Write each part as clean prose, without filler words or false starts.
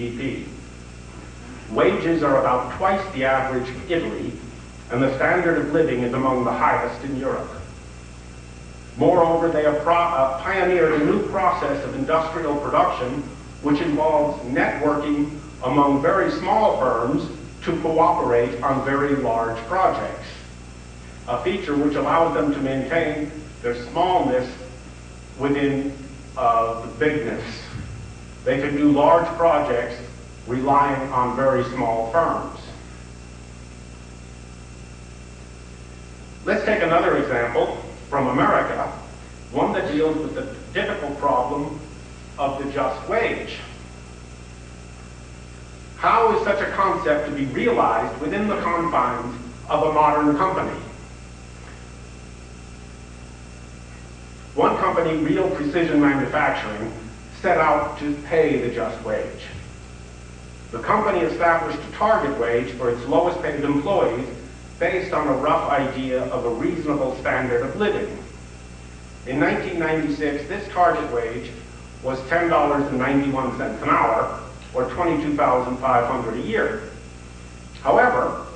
GDP. Wages are about twice the average of Italy, and the standard of living is among the highest in Europe. Moreover, they have pioneered a new process of industrial production which involves networking among very small firms to cooperate on very large projects, a feature which allows them to maintain their smallness within the bigness. They can do large projects relying on very small firms. Let's take another example from America, one that deals with the difficult problem of the just wage. How is such a concept to be realized within the confines of a modern company? One company, Real Precision Manufacturing, set out to pay the just wage. The company established a target wage for its lowest paid employees based on a rough idea of a reasonable standard of living. In 1996, this target wage was $10.91 an hour, or $22,500 a year. However,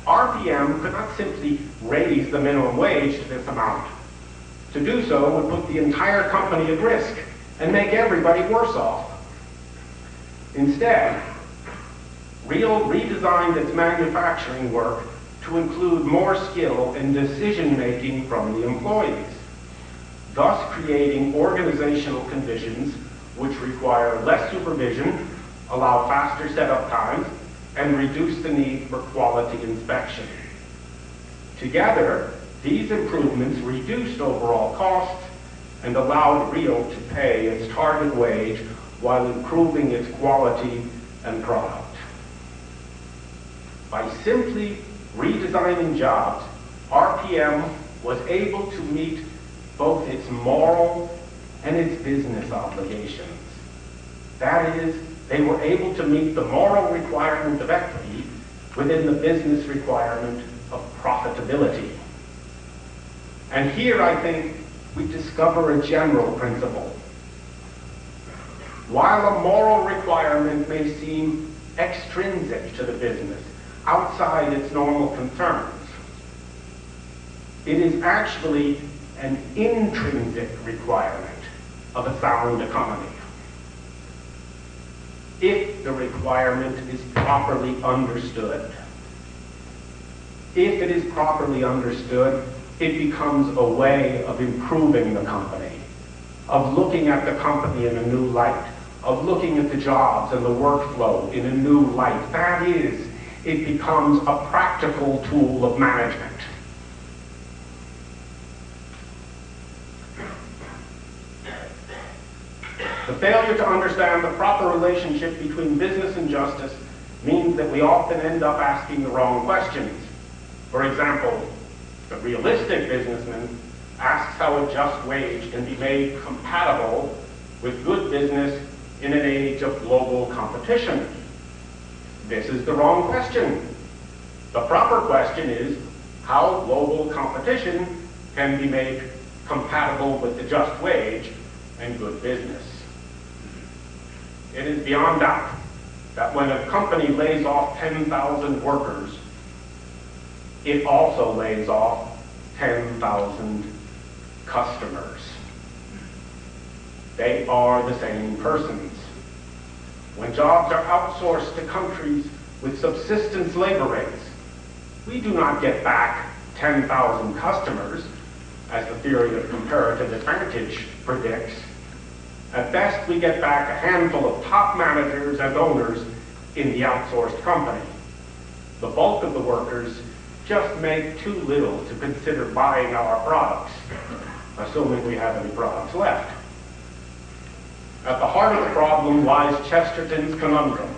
RPM could not simply raise the minimum wage to this amount. To do so would put the entire company at risk and make everybody worse off. Instead, Real redesigned its manufacturing work to include more skill and decision-making from the employees, thus creating organizational conditions which require less supervision, allow faster setup times, and reduce the need for quality inspection. Together, these improvements reduced overall costs and allowed Real to pay its target wage while improving its quality and product. By simply redesigning jobs, RPM was able to meet both its moral and its business obligations. That is, they were able to meet the moral requirement of equity within the business requirement of profitability. And here, I think, we discover a general principle. While a moral requirement may seem extrinsic to the business, outside its normal concerns, it is actually an intrinsic requirement of a sound economy. If the requirement is properly understood. If it is properly understood, it becomes a way of improving the company, of looking at the company in a new light, of looking at the jobs and the workflow in a new light. That is, it becomes a practical tool of management. The failure to understand the proper relationship between business and justice means that we often end up asking the wrong questions. For example, the realistic businessman asks how a just wage can be made compatible with good business in an age of global competition. This is the wrong question. The proper question is how global competition can be made compatible with the just wage and good business. It is beyond doubt that when a company lays off 10,000 workers, it also lays off 10,000 customers. They are the same persons. When jobs are outsourced to countries with subsistence labor rates, we do not get back 10,000 customers, as the theory of comparative advantage predicts. At best, we get back a handful of top managers and owners in the outsourced company. The bulk of the workers just make too little to consider buying our products, assuming we have any products left. At the heart of the problem lies Chesterton's conundrum.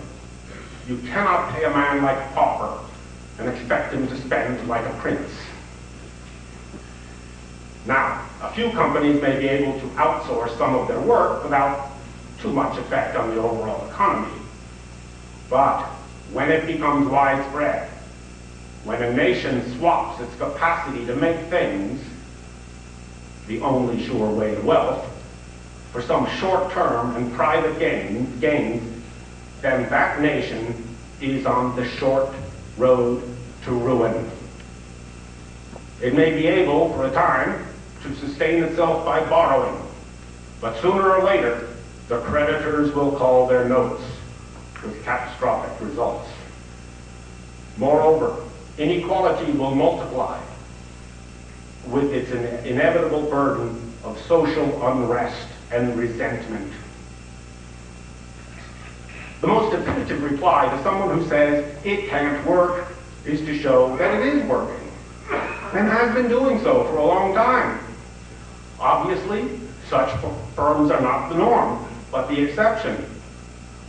You cannot pay a man like a pauper and expect him to spend like a prince. Now, a few companies may be able to outsource some of their work without too much effect on the overall economy. But when it becomes widespread, when a nation swaps its capacity to make things, the only sure way to wealth, for some short-term and private gains, then that nation is on the short road to ruin. It may be able, for a time, to sustain itself by borrowing, but sooner or later, the creditors will call their notes with catastrophic results. Moreover, inequality will multiply with its inevitable burden of social unrest and resentment. The most definitive reply to someone who says it can't work is to show that it is working, and has been doing so for a long time. Obviously, such firms are not the norm, but the exception.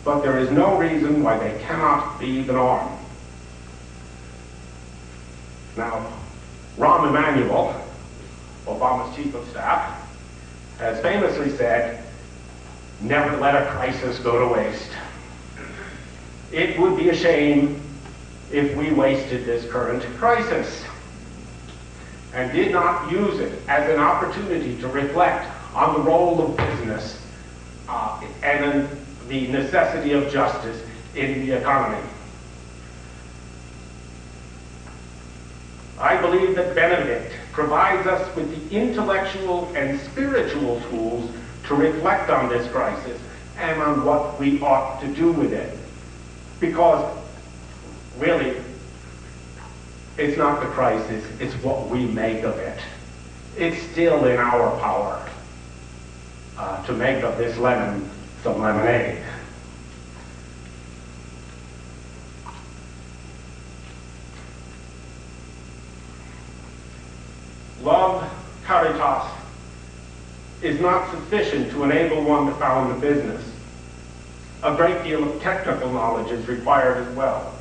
But there is no reason why they cannot be the norm. Now, Rahm Emanuel, Obama's chief of staff, has famously said, "Never let a crisis go to waste." It would be a shame if we wasted this current crisis and did not use it as an opportunity to reflect on the role of business and the necessity of justice in the economy. I believe that Benedict provides us with the intellectual and spiritual tools to reflect on this crisis and on what we ought to do with it. Because, really, it's not the crisis, it's what we make of it. It's still in our power to make of this lemon some lemonade. Love, caritas, is not sufficient to enable one to found a business. A great deal of technical knowledge is required as well.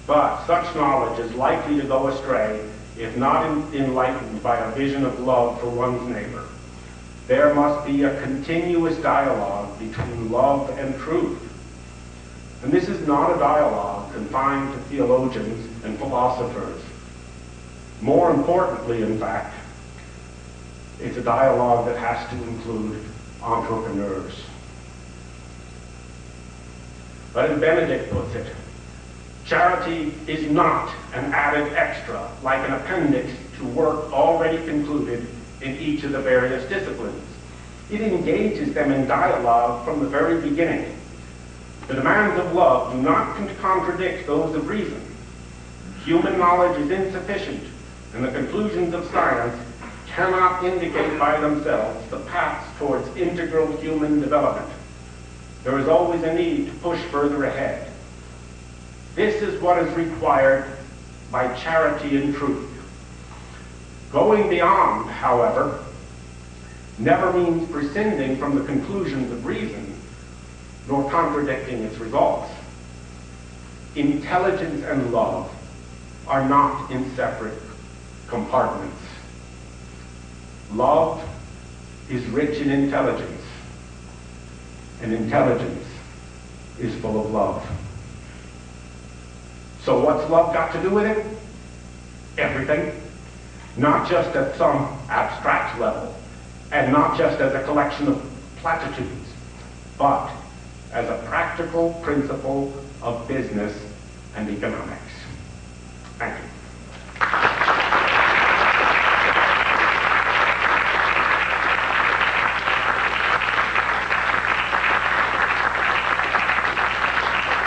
But such knowledge is likely to go astray if not enlightened by a vision of love for one's neighbor. There must be a continuous dialogue between love and truth. And this is not a dialogue confined to theologians and philosophers. More importantly, in fact, it's a dialogue that has to include entrepreneurs. But as Benedict puts it, charity is not an added extra, like an appendix to work already concluded in each of the various disciplines. It engages them in dialogue from the very beginning. The demands of love do not contradict those of reason. Human knowledge is insufficient, and the conclusions of science cannot indicate by themselves the paths towards integral human development. There is always a need to push further ahead. This is what is required by charity and truth. Going beyond, however, never means prescinding from the conclusions of reason, nor contradicting its results. Intelligence and love are not in separate compartments. Love is rich in intelligence, and intelligence is full of love. So what's love got to do with it? Everything. Not just at some abstract level, and not just as a collection of platitudes, but as a practical principle of business and economics. Thank you.